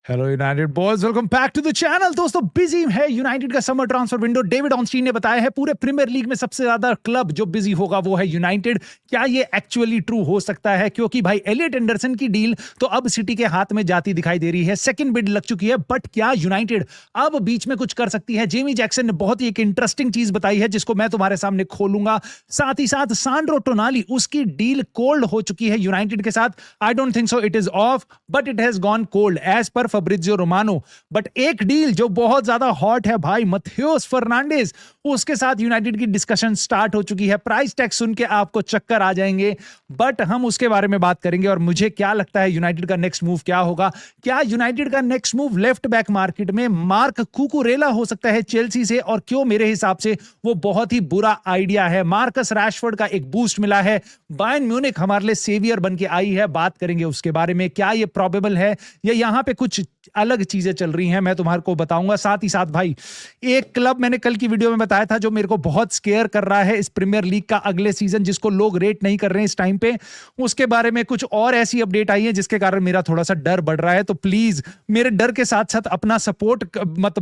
Hello United boys, welcome back to the channel. दोस्तों, busy है United का summer transfer window. David Ornstein ने बताया है पूरे प्रीमियर लीग में सबसे ज्यादा क्लब जो बिजी होगा वो है यूनाइटेड। क्या ये एक्चुअली ट्रू हो सकता है? क्योंकि भाई एलियट एंडरसन की डील तो अब सिटी के हाथ में जाती दिखाई दे रही है, सेकंड बिड लग चुकी है, बट क्या यूनाइटेड अब बीच में कुछ कर सकती है? जेमी जैक्सन ने बहुत ही एक इंटरेस्टिंग चीज बताई है जिसको मैं तुम्हारे सामने खोलूंगा। साथ ही साथ सांड्रो टोनाली, उसकी डील कोल्ड हो चुकी है यूनाइटेड के साथ। I don't think so it is off, but it has gone cold as per Fabrizio Romano. But एक डील जो बहुत ज्यादा हॉट है भाई, मथियोस फर्नांडिस, उसके साथ यूनाइटेड की डिस्कशन स्टार्ट हो चुकी है। प्राइस टैग सुन के आपको चक्कर आ जाएंगे, बट हम उसके बारे में बात करेंगे। और मुझे क्या लगता है यूनाइटेड का नेक्स्ट मूव क्या होगा? क्या यूनाइटेड का next move left back market में मार्क कुकुरेला हो सकता है चेल्सी से? और क्यों मेरे हिसाब से वो बहुत ही बुरा आइडिया है। मार्कस रैशफोर्ड का एक बूस्ट मिला है, बायर्न म्यूनिख हमारे लिए सेवियर बन के आई है, बात करेंगे उसके बारे में। क्या ये प्रोबेबल है या यहां पे कुछ अलग चीजें चल रही हैं, मैं तुम्हारे को बताऊंगा। साथ ही साथ भाई, एक क्लब मैंने कल की वीडियो में बताया था जो मेरे को बहुत स्केयर कर रहा है इस प्रीमियर लीग का अगले सीजन, जिसको लोग रेट नहीं कर रहे हैं इस टाइम पे, उसके बारे में कुछ और ऐसी अपडेट आई है जिसके कारण मेरा थोड़ा सा डर बढ़ रहा है। तो प्लीज मेरे डर के साथ साथ अपना सपोर्ट मत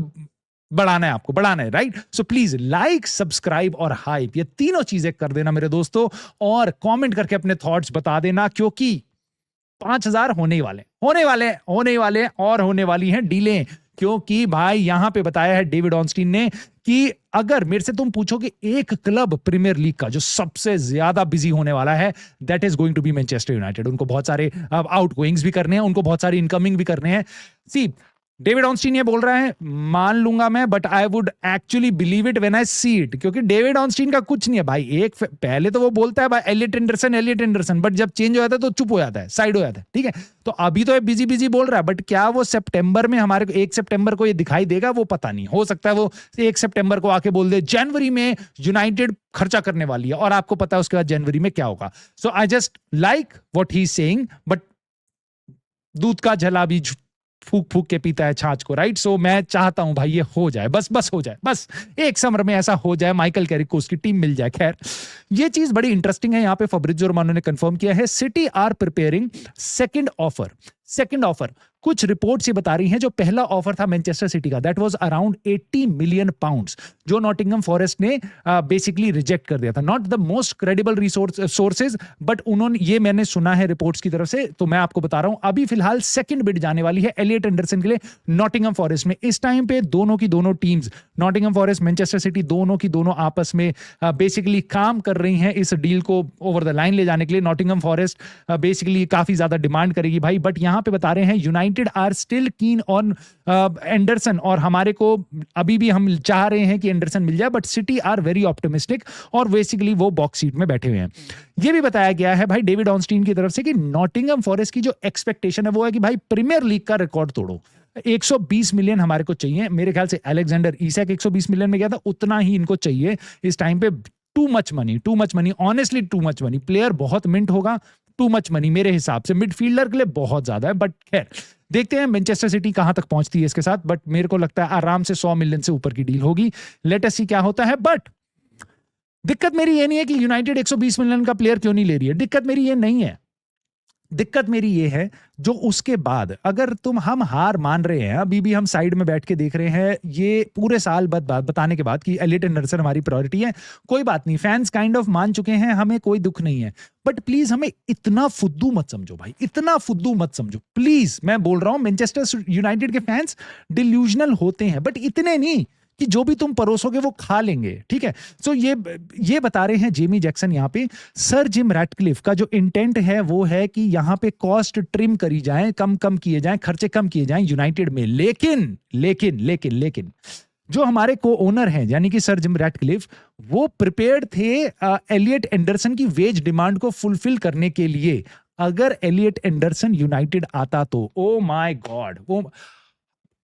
बढ़ाना है, आपको बढ़ाना है, right? So please like, subscribe और हाइप, ये तीनों चीजें कर देना मेरे दोस्तों, और कमेंट करके अपने थॉट्स बता देना, क्योंकि 5,000 होने वाले और होने वाली हैं डीलें। क्योंकि भाई यहां पे बताया है डेविड ऑर्नस्टीन ने कि अगर मेरे से तुम पूछोगे एक क्लब प्रीमियर लीग का जो सबसे ज्यादा बिजी होने वाला है, that is going to be Manchester United. उनको बहुत सारे आउटगोइंग्स भी करने हैं, उनको बहुत सारे इनकमिंग भी करने हैं। सी, डेविड ऑर्नस्टीन ये बोल रहा है, मान लूंगा मैं, but I would actually believe it when I see it. क्योंकि डेविड ऑर्नस्टीन का कुछ नहीं है भाई। एक पहले तो वो बोलता है भाई एलियट एंडरसन, बट जब चेंज हो जाता है तो चुप हो जाता है, साइड हो जाता है, ठीक है? तो अभी तो बिजी बिजी बोल रहा है, बट क्या वो सितंबर में हमारे को 1 सितंबर को ये दिखाई देगा? वो पता नहीं। हो सकता है वो 1 सितंबर को आके बोल दे जनवरी में यूनाइटेड खर्चा करने वाली है, और आपको पता है उसके बाद जनवरी में क्या होगा। So I just like what he is saying, but दूध का झला भी फूक फूक के पीता है छाछ को, राइट? सो मैं चाहता हूं भाई ये हो जाए, बस हो जाए, बस एक समर में ऐसा हो जाए, माइकल कैरिक को उसकी टीम मिल जाए। खैर, ये चीज बड़ी इंटरेस्टिंग है। यहां पे फब्रिजियो रोमानो ने कंफर्म किया है, City are preparing second offer. कुछ रिपोर्ट्स ये बता रही हैं जो पहला ऑफर था मैनचेस्टर सिटी का, that was around 80 million pounds, जो नॉटिंघम फॉरेस्ट ने बेसिकली रिजेक्ट कर दिया था। Not the most credible sources, but उन्होंने, ये मैंने सुना है रिपोर्ट्स की तरफ से, तो मैं आपको बता रहा हूं। अभी फिलहाल सेकंड बिड जाने वाली है एलियट एंडरसन के लिए नॉटिंघम फॉरेस्ट में। इस टाइम पे दोनों की दोनों teams, Nottingham forest, Manchester city, दोनों की दोनों आपस में बेसिकली काम कर रही हैं इस डील को ओवर द लाइन ले जाने के लिए। नॉटिंघम फॉरेस्ट बेसिकली काफी ज्यादा डिमांड करेगी भाई, बट यहां पे बता रहे हैं United are still keen on Anderson, और हमारे को अभी भी हम चाह रहे हैं कि एंडरसन मिल जाए, but City are very optimistic, और बेसिकली वो बॉक्स सीट में बैठे हुए हैं। ये भी बताया गया है भाई डेविड ऑर्नस्टीन की तरफ से कि नॉटिंघम फॉरेस्ट की जो एक्सपेक्टेशन है वो है कि भाई प्रीमियर लीग का रिकॉर्ड तोड़ो। 120 मिलियन हमारे को चाहिए। मेरे ख्याल से अलेक्जेंडर इसाक 120 मिलियन में गया था, उतना ही इनको चाहिए इस टाइम पे। Too much money, honestly too much money. Player बहुत मिंट होगा, टू मच मनी मेरे हिसाब से मिडफील्डर के लिए बहुत ज्यादा है। बट खैर, देखते हैं मैनचेस्टर सिटी कहां तक पहुंचती है इसके साथ, बट मेरे को लगता है आराम से 100 मिलियन से ऊपर की डील होगी। लेट अस सी क्या होता है। बट दिक्कत मेरी ये नहीं है कि यूनाइटेड 120 मिलियन का प्लेयर क्यों नहीं ले रही है, दिक्कत मेरी ये नहीं है। दिक्कत मेरी ये है जो उसके बाद, अगर हम हार मान रहे हैं, अभी भी हम साइड में बैठ के देख रहे हैं ये पूरे साल बाद बताने के बाद कि एलियट एंडरसन हमारी प्रायोरिटी है, कोई बात नहीं, फैंस काइंड ऑफ मान चुके हैं, हमें कोई दुख नहीं है। बट प्लीज हमें इतना फुद्दू मत समझो भाई, इतना फुद्दू मत समझो प्लीज। मैं बोल रहा हूं मैनचेस्टर यूनाइटेड के फैंस डिल्यूजनल होते हैं, बट इतने नहीं कि जो भी तुम परोसोगे वो खा लेंगे, ठीक है? सो ये बता रहे हैं जेमी जैक्सन यहां पे। सर जिम रैटक्लिफ का जो इंटेंट है वो है कि यहां पे कॉस्ट ट्रिम करी जाए, कम किए जाएं, खर्चे कम किए जाएं यूनाइटेड में। लेकिन जो हमारे को ओनर हैं यानी कि सर जिम रैटक्लिफ, वो प्रिपेयर्ड थे एलियट एंडरसन की वेज डिमांड को फुलफिल करने के लिए। अगर एलियट एंडरसन यूनाइटेड आता तो ओ माय गॉड, वो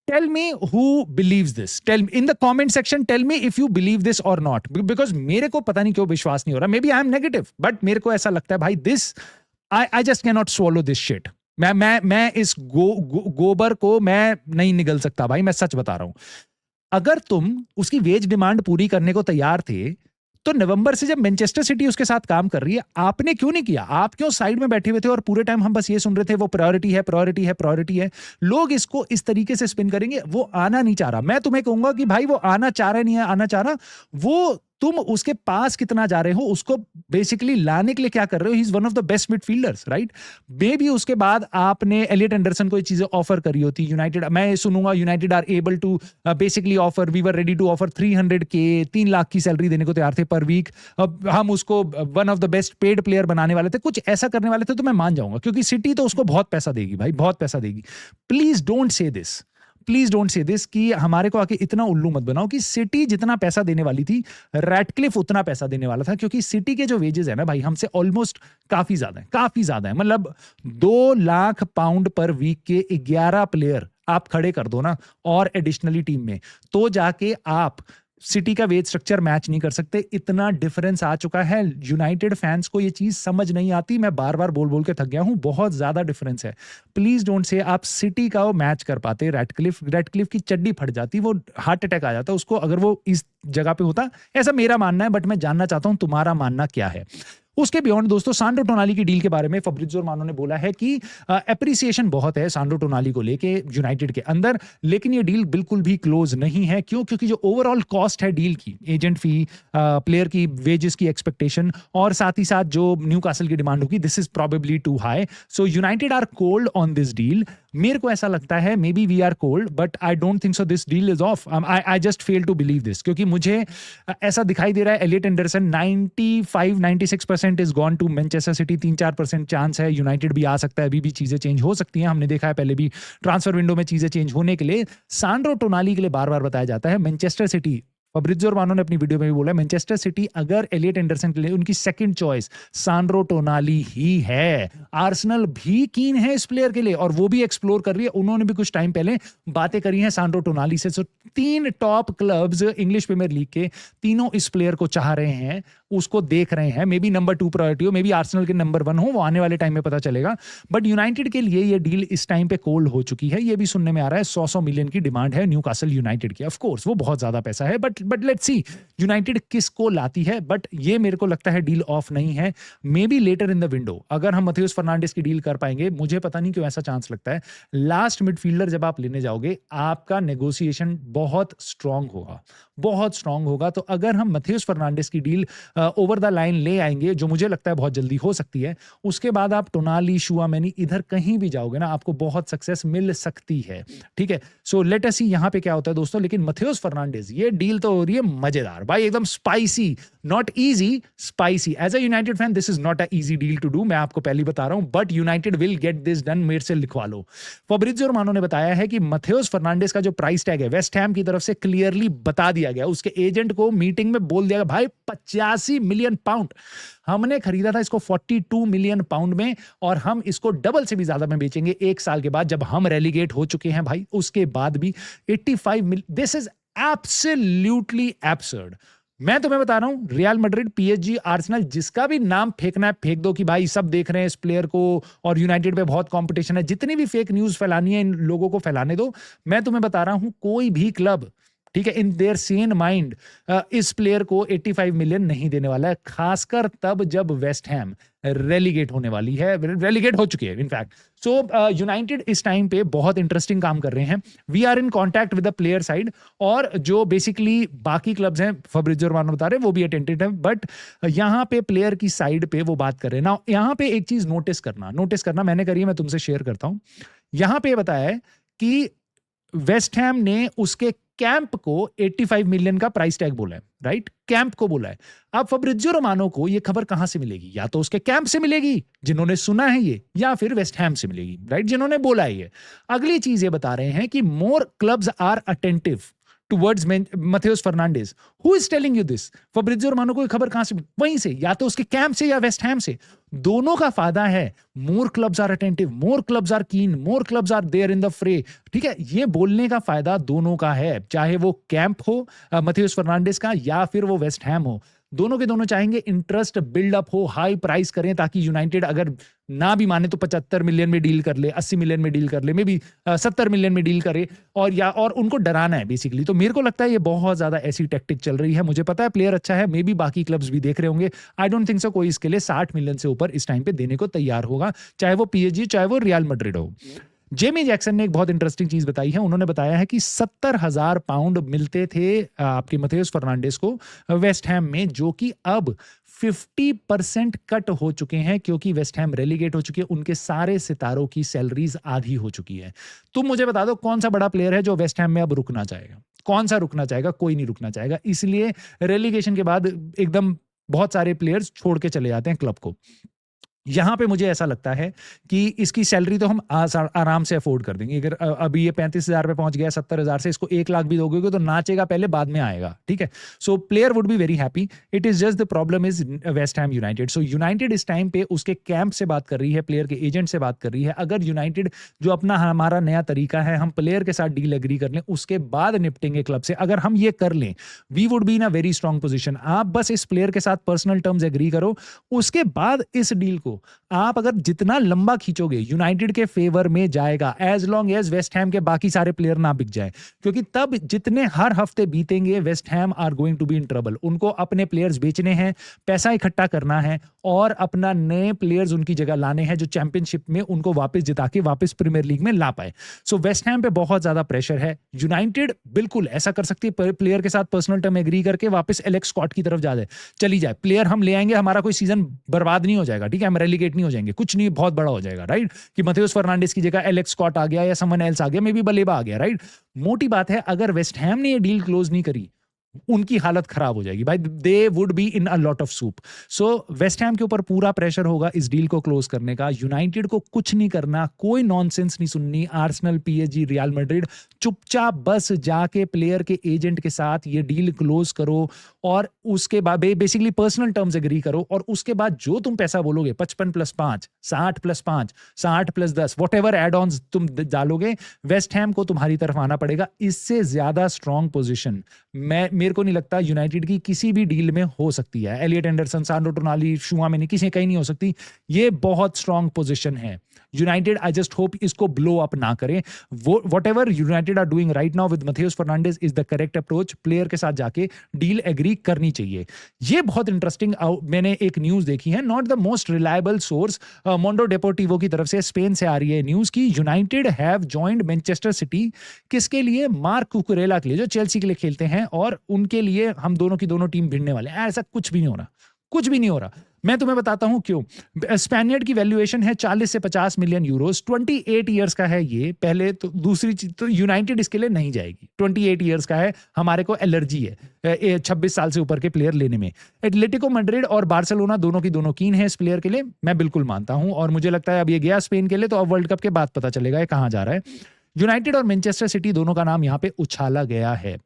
tell me who believes this, tell me in the comment section, tell me if you believe this or not, because मेरे को पता नहीं क्यों विश्वास नहीं हो रहा। maybe I am negative, but मेरे को ऐसा लगता है भाई, this I just cannot swallow this shit। मैं इस गोबर को मैं नहीं निगल सकता भाई, मैं सच बता रहा हूं। अगर तुम उसकी वेज डिमांड पूरी करने को तैयार थे तो नवंबर से जब मैनचेस्टर सिटी उसके साथ काम कर रही है, आपने क्यों नहीं किया? आप क्यों साइड में बैठे हुए थे और पूरे टाइम हम बस ये सुन रहे थे वो प्रायोरिटी है, प्रायोरिटी है, प्रायोरिटी है। लोग इसको इस तरीके से स्पिन करेंगे, वो आना नहीं चाह रहा। मैं तुम्हें कहूंगा कि भाई वो आना चाह रहा नहीं है, आना चाह रहा, वो तुम उसके पास कितना जा रहे हो, उसको बेसिकली लाने के लिए क्या कर रहे हो। ही is one of the best midfielders, right. May be उसके बाद आपने एलियट एंडरसन को ये चीजें ऑफर करी होती यूनाइटेड, मैं सुनूंगा United are able to basically offer, we were ready to offer 300K, 3 lakh की सैलरी देने को तैयार थे पर वीक। हम उसको one of the best paid player बनाने वाले थे, कुछ ऐसा करने वाले थे, तो मैं मान जाऊंगा, क्योंकि सिटी तो उसको बहुत पैसा देगी भाई, बहुत पैसा देगी। Please don't say this, please don't say this कि हमारे को आके इतना उल्लू मत बनाओ कि सिटी जितना पैसा देने वाली थी, रैटक्लिफ उतना पैसा देने वाला था, क्योंकि सिटी के जो वेजेस है ना भाई, हमसे ऑलमोस्ट काफी ज्यादा है, काफी ज्यादा है। मतलब 2 लाख पाउंड पर वीक के 11 प्लेयर आप खड़े कर दो ना, और एडिशनली टीम में, तो जाके आप सिटी का वेज स्ट्रक्चर मैच नहीं कर सकते। इतना डिफरेंस आ चुका है, यूनाइटेड फैंस को ये चीज समझ नहीं आती। मैं बार बार बोल बोल के थक गया हूं, बहुत ज्यादा डिफरेंस है। प्लीज डोंट से आप सिटी का वो मैच कर पाते। रैटक्लिफ की चड्डी फट जाती, वो हार्ट अटैक आ जाता उसको, अगर वो इस जगह पे होता। ऐसा मेरा मानना है, बट मैं जानना चाहता हूं तुम्हारा मानना क्या है। उसके बियॉन्ड दोस्तों, सान्ड्रो टोनाली की डील के बारे में फब्रिज़ियो रोमानो ने बोला है कि एप्रिसिएशन बहुत है सान्ड्रो टोनाली को लेके यूनाइटेड के अंदर, लेकिन ये डील बिल्कुल भी क्लोज नहीं है। क्यों? क्योंकि जो ओवरऑल कॉस्ट है डील की, एजेंट फी, प्लेयर की वेजेस की एक्सपेक्टेशन, और साथ ही साथ जो न्यूकासल की डिमांड होगी, this is probably too high. So United are cold on this deal. मेरे को ऐसा लगता है maybe we are cold, but I don't think so this deal is off. I just fail to believe this, क्योंकि मुझे ऐसा दिखाई दे रहा है Elliott Anderson 95-96% is gone to Manchester City. 3-4% chance है यूनाइटेड भी आ सकता है, अभी भी चीजें चेंज हो सकती हैं। हमने देखा है पहले भी ट्रांसफर विंडो में चीजें चेंज होने के लिए। सान्ड्रो टोनाली के लिए बार बार बताया जाता है मैनचेस्टर सिटी, फब्रिज़ियो रोमानो ने अपनी वीडियो में भी बोला, मैनचेस्टर सिटी अगर एलियट एंडरसन के लिए उनकी सेकंड चॉइस सान्ड्रो टोनाली ही है। आर्सेनल भी कीन है इस प्लेयर के लिए, और वो भी एक्सप्लोर कर रही है। उन्होंने भी कुछ टाइम पहले बातें करी हैं सान्ड्रो टोनाली से। So 3 top clubs English Premier League के, तीनों इस प्लेयर को चाह रहे हैं, उसको देख रहे हैं। मे बी नंबर 2 प्रायोरिटी हो, मे बी आर्सेनल के नंबर 1 हो, वो आने वाले टाइम में पता चलेगा। बट यूनाइटेड के लिए ये डील इस टाइम पे कोल्ड हो चुकी है। ये भी सुनने में आ रहा है 100 मिलियन की डिमांड है न्यूकासल यूनाइटेड की। ऑफ कोर्स वो बहुत ज्यादा पैसा है, बट लेट्स सी यूनाइटेड किसको लाती है। बट ये मेरे को लगता है डील ऑफ नहीं है। Maybe later in the window अगर हम मैथ्यूस फर्नांडिस की डील कर पाएंगे, मुझे पता नहीं क्यों ऐसा चांस लगता है। लास्ट मिडफील्डर जब आप लेने जाओगे, आपका नेगोशिएशन बहुत स्ट्रांग होगा, बहुत स्ट्रांग होगा। तो अगर हम मैथ्यूस फर्नांडिस की डील ओवर द लाइन ले आएंगे, जो मुझे लगता है बहुत जल्दी हो सकती है, उसके बाद आप टोनाली, शुआमेनी, इधर कहीं भी जाओगे ना, आपको बहुत सक्सेस मिल सकती है। ठीक है, सो लेट अस सी यहां पे क्या होता है दोस्तों। लेकिन मैथ्यूस फर्नांडिस, ये डील तो हो रही है मजेदार भाई, एकदम spicy, not easy, spicy. As a United fan this is not a easy deal to do, मैं आपको पहले बता रहा हूं, but United will get this done. मेरे से लिखवा लो। फब्रिज़ियो रोमानो ने बताया है कि मैथ्यूस फर्नांडिस का जो प्राइस टैग है वेस्ट हैम की तरफ से क्लियरली बता दिया गया, उसके एजेंट को मीटिंग में बोल दिया गया, भाई 85 मिलियन पाउंड हमने खरीदा था इसको 42 मिलियन पाउंड में, और हम इसको डबल से भी ज्यादा में बेचेंगे 1 साल के बाद, जब हम रेलीगेट हो चुके हैं भाई। उसके बाद भी 85 million, this is absolutely absurd. मैं तुम्हें बता रहा हूं, रियल मैड्रिड, पीएसजी, आर्सेनल, जिसका भी नाम फेंकना है फेंक दो कि भाई सब देख रहे हैं इस प्लेयर को और यूनाइटेड पे बहुत कंपटीशन है। जितनी भी फेक न्यूज फैलानी है इन लोगों को फैलाने दो। मैं तुम्हें बता रहा हूं, कोई भी क्लब, ठीक है, इन देयर सेन माइंड इस प्लेयर को 85 मिलियन नहीं देने वाला है, खासकर तब जब वेस्ट हैम रेलीगेट होने वाली है, रेलीगेट हो चुकी है इनफैक्ट। सो यूनाइटेड इस टाइम पे बहुत इंटरेस्टिंग काम कर रहे हैं। We are in contact with the player side, और जो बेसिकली बाकी क्लब्स हैं, फब्रिज़ियो रोमानो बता रहे हैं, वो भी अटेंटेड है, बट यहाँ पे प्लेयर की साइड पे वो बात कर रहे हैं ना। यहाँ पे एक चीज नोटिस करना मैंने करी है, मैं तुमसे शेयर करता हूं। यहाँ पे बताया है कि वेस्ट हैम ने उसके कैंप को 85 मिलियन का प्राइस टैग बोला है, राइट, कैंप को बोला है। अब फब्रिज़ियो रोमानो को ये खबर कहां से मिलेगी? या तो उसके कैंप से मिलेगी जिन्होंने सुना है ये, या फिर वेस्ट हैम से मिलेगी, राइट, जिन्होंने बोला है ये। अगली चीज ये बता रहे हैं कि more clubs are attentive towards Matheus Fernandes. Who is telling you this? Fabrizio Romano को खबर कहां से? वहीं से, या तो उसके कैंप से या वेस्ट हैम से। दोनों का फायदा है। More clubs are attentive, more clubs are keen, more clubs are there in the fray. ठीक है, ये बोलने का फायदा दोनों का है, चाहे वो कैंप हो मैथ्यूस फर्नांडिस का, या फिर वो वेस्ट हैम हो। दोनों के दोनों चाहेंगे इंटरेस्ट बिल्डअप हो, हाई प्राइस करें, ताकि यूनाइटेड अगर ना भी माने तो 75 मिलियन में डील कर ले, 80 मिलियन में डील कर ले, मे बी 70 मिलियन में डील करे, और उनको डराना है बेसिकली। तो मेरे को लगता है ये बहुत ज्यादा ऐसी टैक्टिक चल रही है। मुझे पता है प्लेयर अच्छा है, मे बी बाकी क्लब्स भी देख रहे होंगे। आई डोंट थिंक सो कोई इसके लिए 60 मिलियन से ऊपर इस टाइम पे देने को तैयार होगा, चाहे वो पीएसजी चाहे वो रियल मैड्रिड हो। जेमी जैक्सन ने एक बहुत इंटरेस्टिंग चीज बताई है। उन्होंने बताया है कि 70,000 पाउंड मिलते थे आपके मथेउस फर्नांडिस को वेस्ट हैम में, जो कि अब 50% कट हो चुके हैं, क्योंकि वेस्ट हैम रेलीगेट हो चुकी है। उनके सारे सितारों की सैलरीज आधी हो चुकी है। तुम मुझे बता दो कौन सा बड़ा प्लेयर है जो वेस्ट हैम में अब रुकना चाहेगा? कौन सा रुकना चाहेगा? कोई नहीं रुकना चाहेगा। इसलिए रेलीगेशन के बाद एकदम बहुत सारे प्लेयर्स छोड़ के चले जाते हैं क्लब को। यहां पे मुझे ऐसा लगता है कि इसकी सैलरी तो हम आराम से अफोर्ड कर देंगे। अगर अभी ये 35,000 पे पहुंच गया, 70,000 से इसको 1 लाख भी दोगे तो नाचेगा पहले, बाद में आएगा, ठीक है। सो player would be very happy. It is just the problem is West Ham United. So United इस टाइम पे उसके कैंप से बात कर रही है, प्लेयर के एजेंट से बात कर रही है। अगर यूनाइटेड जो अपना हमारा नया तरीका है, हम प्लेयर के साथ डील एग्री कर लें, उसके बाद निपटेंगे क्लब से, अगर हम ये कर लें, we would be in a very strong position. आप बस इस प्लेयर के साथ पर्सनल टर्म्स एग्री करो, उसके बाद इस डील को आप अगर जितना लंबा खींचोगे यूनाइटेड के फेवर में जाएगा, as long as West Ham के बाकी सारे प्लेयर ना बिक जाए। क्योंकि तब जितने हर हफ्ते बीतेंगे, West Ham are going to be in trouble. उनको अपने प्लेयर्स बेचने हैं, पैसा इकट्ठा करना है और अपना नए प्लेयर्स उनकी जगह लाने हैं, जो चैंपियनशिप में उनको वापस जिता के वापस प्रीमियर लीग में ला पाए। सो वेस्ट हैम पे बहुत ज्यादा प्रेशर है। यूनाइटेड बिल्कुल ऐसा कर सकती है, प्लेयर के साथ पर्सनल टर्म एग्री करके वापस एलेक्स स्कॉट की तरफ चली जाए। प्लेयर हम ले आएंगे, हमारा कोई सीजन बर्बाद नहीं हो जाएगा, ठीक है, हम रेलीगेट नहीं हो जाएंगे, कुछ नहीं बहुत बड़ा हो जाएगा, राइट। कि मथेउस फर्नांडिस की जगह एलेक्स स्कॉट आ गया या समवन एल्स आ गया, मे बी बलेबा आ गया, राइट। मोटी बात है, अगर वेस्ट हैम ने ये डील क्लोज नहीं करी, उनकी हालत खराब हो जाएगी भाई। They would be in a lot of soup. So waste Ham के ऊपर पूरा प्रेशर होगा इस डील को क्लोज करने का। यूनाइटेड को कुछ नहीं करना, कोई नॉनसेंस नहीं सुननी। आर्सेनल, पीएसजी, रियल मैड्रिड, चुपचाप बस जाके प्लेयर के एजेंट के साथ ये डील क्लोज करो और उसके बाद बेसिकली पर्सनल टर्म्स एग्री करो, और उसके बाद जो तुम पैसा बोलोगे 55 + 5, 60 + 5, 60 + 10, वॉट एवर एड ऑन्स तुम डालोगे, वेस्ट हैम को तुम्हारी तरफ आना पड़ेगा। इससे ज्यादा स्ट्रॉन्ग पोजिशन मेरे को नहीं लगता यूनाइटेड की किसी भी डील में हो सकती है। एलियट एंडरसन, सान्डो टोनाली, शुआमेनी, किसी कहीं नहीं हो सकती। ये बहुत स्ट्रॉन्ग पोजीशन है। यूनाइटेड आई जस्ट होप इसको ब्लो अप ना करें। Whatever United are doing right now with Matheus Fernandes is the correct approach. Player के साथ जाके डील एग्री करनी चाहिए। ये बहुत इंटरेस्टिंग मैंने एक न्यूज देखी है, not the most reliable source, Mondo Deportivo की तरफ से, स्पेन से आ रही है न्यूज की United have joined Manchester city. किसके लिए? मार्क कुकुरेला के लिए, जो चेल्सी के लिए खेलते हैं, और उनके लिए हम दोनों की दोनों टीम भिड़ने वाले हैं। ऐसा कुछ भी नहीं हो रहा, कुछ भी नहीं हो रहा। मैं तुम्हें बताता हूं क्यों। स्पेनियर्ड की वैल्यूएशन है 40 से 50 मिलियन यूरोस। 28 इयर्स का है ये, पहले तो। दूसरी चीज तो यूनाइटेड इसके लिए नहीं जाएगी। 28 इयर्स का है, हमारे को एलर्जी है 26 साल से ऊपर के प्लेयर लेने में। एटलेटिको मैड्रिड और बार्सिलोना दोनों की दोनों कीन है इस प्लेयर के लिए, मैं बिल्कुल मानता हूं। और मुझे लगता है अब ये गया स्पेन के लिए, तो अब वर्ल्ड कप के बाद पता चलेगा ये कहां जा रहा है। यूनाइटेड और मैनचेस्टर सिटी दोनों का नाम यहां पे उछाला गया है,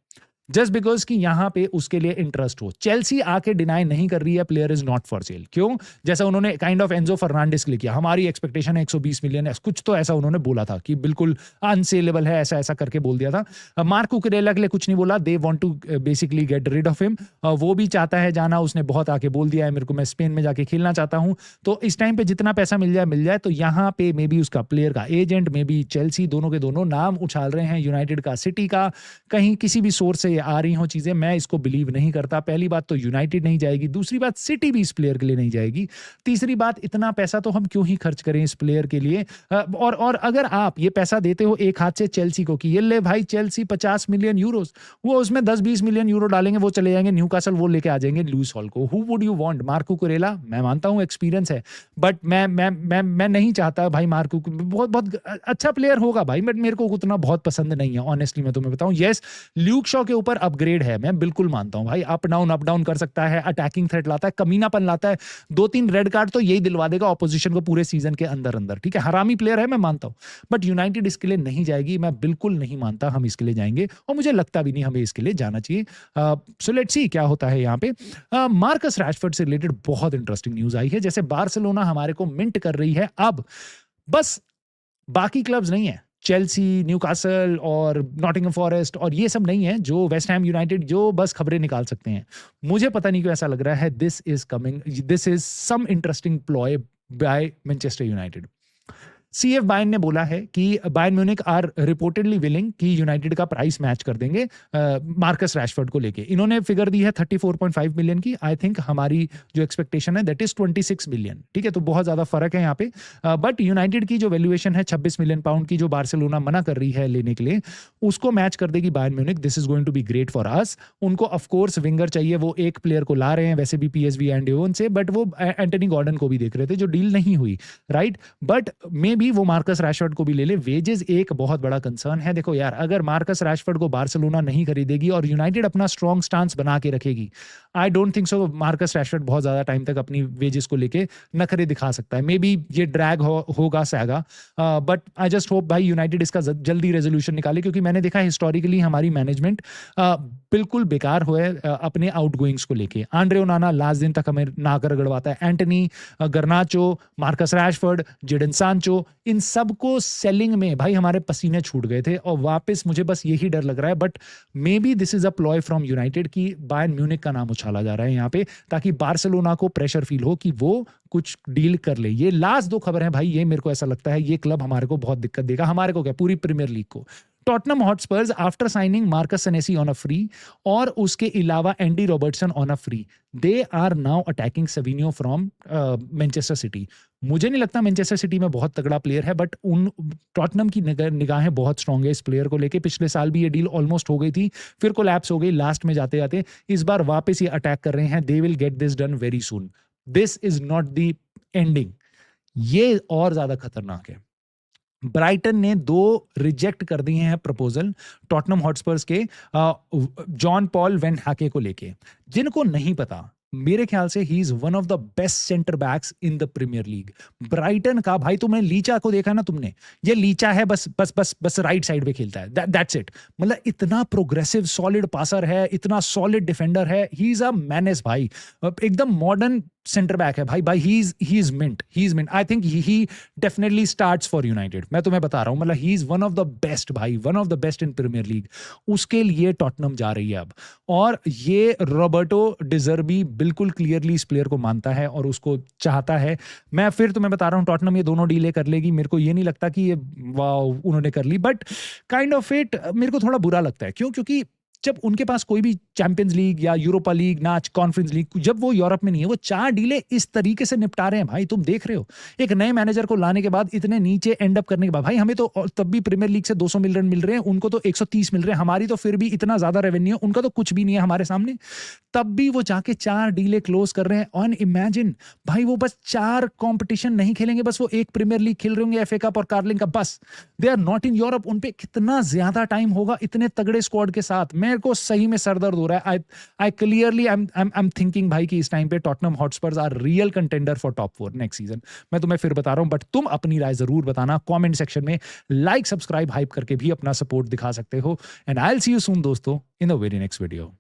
जस्ट बिकॉज कि यहां पे उसके लिए इंटरेस्ट हो। चेल्सी आके डिनाई नहीं कर रही है player is not for sale. क्यों? जैसा उन्होंने काइंड ऑफ एंजो फर्नांडिस के लिए किया, हमारी एक्सपेक्टेशन है 120 मिलियन, कुछ तो ऐसा उन्होंने बोला था कि बिल्कुल अनसेलेबल है, ऐसा ऐसा करके बोल दिया था। मार्क कुकुरेला के लिए कुछ नहीं बोला, they want to basically get rid of him. वो भी चाहता है जाना, उसने बहुत आके बोल दिया है मेरे को, मैं स्पेन में जाके खेलना चाहता हूं। तो इस टाइम पे जितना पैसा मिल जाए। तो यहां पे मे बी उसका प्लेयर का एजेंट, मे बी चेल्सी, दोनों के दोनों नाम उछाल रहे हैं, यूनाइटेड का, सिटी का, कहीं किसी भी सोर्स से आ रही हो चीजें। मैं इसको बिलीव नहीं करता। पहली बात तो यूनाइटेड नहीं जाएगी, दूसरी बात सिटी भी इस प्लेयर के लिए नहीं जाएगी, तीसरी बात इतना पैसा तो हम क्यों ही खर्च करें इस प्लेयर के लिए। और अगर आप ये पैसा देते हो एक हाथ से चेल्सी को कि ये ले भाई चेल्सी 50 मिलियन यूरोस, वो उसमें 10-20 मिलियन यूरो डालेंगे, वो चले जाएंगे न्यूकासल, वो लेके आ जाएंगे लुइस हॉल को। Who would you want? Marco Kurilla, मैं मानता हूं एक्सपीरियंस है, बट मैं नहीं चाहता भाई। मार्को बहुत बहुत अच्छा प्लेयर होगा भाई, बट मेरे को उतना बहुत पसंद नहीं है ऑनेस्टली, मैं तुम्हें बताऊं। यस, ल्यूक शॉ के ऊपर अपग्रेड है, मैं बिल्कुल मानता हूं भाई। अप डाउन कर सकता है, अटैकिंग थ्रेट लाता है, कमीनापन लाता है, 2-3 रेड कार्ड तो यही दिलवा देगा ऑपोजिशन को पूरे सीजन के अंदर। ठीक है, हरामी प्लेयर है, मैं मानता हूं, बट यूनाइटेड इसके लिए नहीं जाएगी। मैं बिल्कुल नहीं मानता हम इसके लिए जाएंगे, और मुझे लगता भी नहीं हमें इसके लिए जाना चाहिए। सो लेट्स सी क्या होता है यहाँ पे। मार्कस रैशफोर्ड से रिलेटेड बहुत इंटरेस्टिंग न्यूज आई है। जैसे बार्सिलोना हमारे को मिंट कर रही है अब, बस बाकी क्लब्स नहीं है, चेल्सी, न्यूकासल और नॉटिंघम फॉरेस्ट और ये सब नहीं है जो वेस्ट हैम यूनाइटेड जो बस खबरें निकाल सकते हैं। मुझे पता नहीं क्यों ऐसा लग रहा है this is some interesting ploy by Manchester United. CF Bayern ने बोला है कि Bayern Munich are reportedly willing कि यूनाइटेड का प्राइस मैच कर देंगे मार्कस रैशफोर्ड को लेके। इन्होंने फिगर दी है 34.5 मिलियन की। आई थिंक हमारी जो एक्सपेक्टेशन है दैट इज 26 मिलियन। ठीक है, तो बहुत ज्यादा फर्क है यहाँ पे। बट यूनाइटेड की जो वैल्यूएशन है 26 मिलियन पाउंड की जो बार्सिलोना मना कर रही है लेने के लिए, उसको मैच कर देगी Bayern Munich. This is going to be great for us. उनको ऑफकोर्स विंगर चाहिए, वो एक प्लेयर को ला रहे हैं वैसे भी पीएसवी एंड एवन से, बट वो एंटनी गॉर्डन को भी देख रहे थे जो डील नहीं हुई, राइट। बट मे बी वो मार्कस रैशफोर्ड को भी ले ले। वेजेस एक बहुत बड़ा कंसर्न है। देखो यार, अगर मार्कस रैशफोर्ड को बार्सिलोना नहीं खरीदेगी और यूनाइटेड अपना स्ट्रॉन्ग स्टांस बना के रखेगी, आई don't think so Marcus Rashford बहुत ज्यादा टाइम तक अपनी वेजेस को लेके नखरे दिखा सकता है। मे बी ये ड्रैग होगा saga, but I just hope भाई यूनाइटेड इसका जल्दी रेजोल्यूशन निकाले, क्योंकि मैंने देखा हिस्टोरिकली हमारी मैनेजमेंट बिल्कुल बेकार हुआ है अपने आउटगोइंग्स को लेके। आंड्रे ओनाना लास्ट दिन तक हमें नाक रगड़वाता है। Antony, Garnacho, Marcus Rashford, Jadon Sancho, इन सबको सेलिंग में भाई हमारे पसीने छूट गए थे और वापस मुझे बस यही डर लग रहा है। But may be this is a ploy from United की बायर्न म्यूनिख का नाम उछाला जा रहा है यहाँ पे, ताकि बार्सिलोना को प्रेशर फील हो कि वो कुछ डील कर ले। ये लास्ट दो खबर है भाई, ये मेरे को ऐसा लगता है ये क्लब हमारे को बहुत दिक्कत देगा। हमारे को क्या, पूरी प्रीमियर लीग को। Tottenham Hotspurs after signing Marcus Senesi on a free और उसके अलावा Andy Robertson on a free, they are now attacking Savinho from Manchester City. मुझे नहीं लगता मैनचेस्टर सिटी में बहुत तगड़ा प्लेयर है, बट उन टॉटनम की निगाहें बहुत स्ट्रांग है इस प्लेयर को लेके। पिछले साल भी ये डील ऑलमोस्ट हो गई थी, फिर कोलैप्स हो गई लास्ट में जाते जाते। इस बार वापस ये अटैक कर रहे हैं। They will get this done very soon. This is not the ending, ये और ज्यादा खतरनाक है। ब्राइटन ने 2 रिजेक्ट कर दिए हैं प्रपोजल टॉटनम हॉटस्पर्स के जॉन पॉल वेन हैके को लेके। जिनको नहीं पता, मेरे ख्याल से he is one of the best centre backs in the Premier League. Brighton का भाई, तुमने लीचा को देखा ना तुमने, ये लीचा है बस बस बस बस राइट साइड पे खेलता है, दैट्स इट। मतलब इतना प्रोग्रेसिव सॉलिड पासर है, इतना सॉलिड डिफेंडर है। ही इज अ मैनेस भाई, एकदम मॉडर्न सेंटर बैक है भाई। He is mint. I think he definitely starts for United. मैं तुम्हें बता रहा हूं, मतलब he is one of the best भाई, one of the best in Premier League. उसके लिए टॉटनम जा रही है अब, और ये रॉबर्टो डिजर्बी बिल्कुल क्लियरली इस प्लेयर को मानता है और उसको चाहता है। मैं फिर तुम्हें बता रहा हूं, टॉटनम ये दोनों डीले कर लेगी। मेरे को ये नहीं लगता कि ये वाओ उन्होंने कर ली, बट काइंड ऑफ इट मेरे को थोड़ा बुरा लगता है। क्यों? क्योंकि जब उनके पास कोई भी चैंपियंस लीग या यूरोपा लीग ना कॉन्फ्रेंस लीग, जब वो यूरोप में नहीं है, वो 4 डीले इस तरीके से निपटा रहे हैं भाई। तुम देख रहे हो, एक नए मैनेजर को लाने के बाद इतने नीचे एंड अप करने के बाद, भाई हमें तो तब भी प्रीमियर लीग से 200 मिल रहे हैं, उनको तो 130 मिल रहे हैं। हमारी तो फिर भी इतना ज्यादा रेवेन्यू, उनका तो कुछ भी नहीं है हमारे सामने। तब भी वो जाके 4 डीले क्लोज कर रहे हैं। ऑन इमेजिन भाई, वो बस 4 कंपटीशन नहीं खेलेंगे, बस वो एक प्रीमियर लीग खेल रहे होंगे, एफए कप और कार्लिंग का, बस। They are not in Europe. उनपे कितना ज्यादा टाइम होगा इतने तगड़े स्क्वाड के साथ। मेरे को सही में सरदर्द हो रहा है। I clearly I am thinking भाई कि इस टाइम पे Tottenham Hotspurs are real contender for top 4 next season. मैं तुम्हें फिर बता रहा हूं, बट तुम अपनी राय जरूर बताना कमेंट सेक्शन में। लाइक सब्सक्राइब हाइप करके भी अपना सपोर्ट दिखा सकते हो। And I will see you soon दोस्तों in the very next video.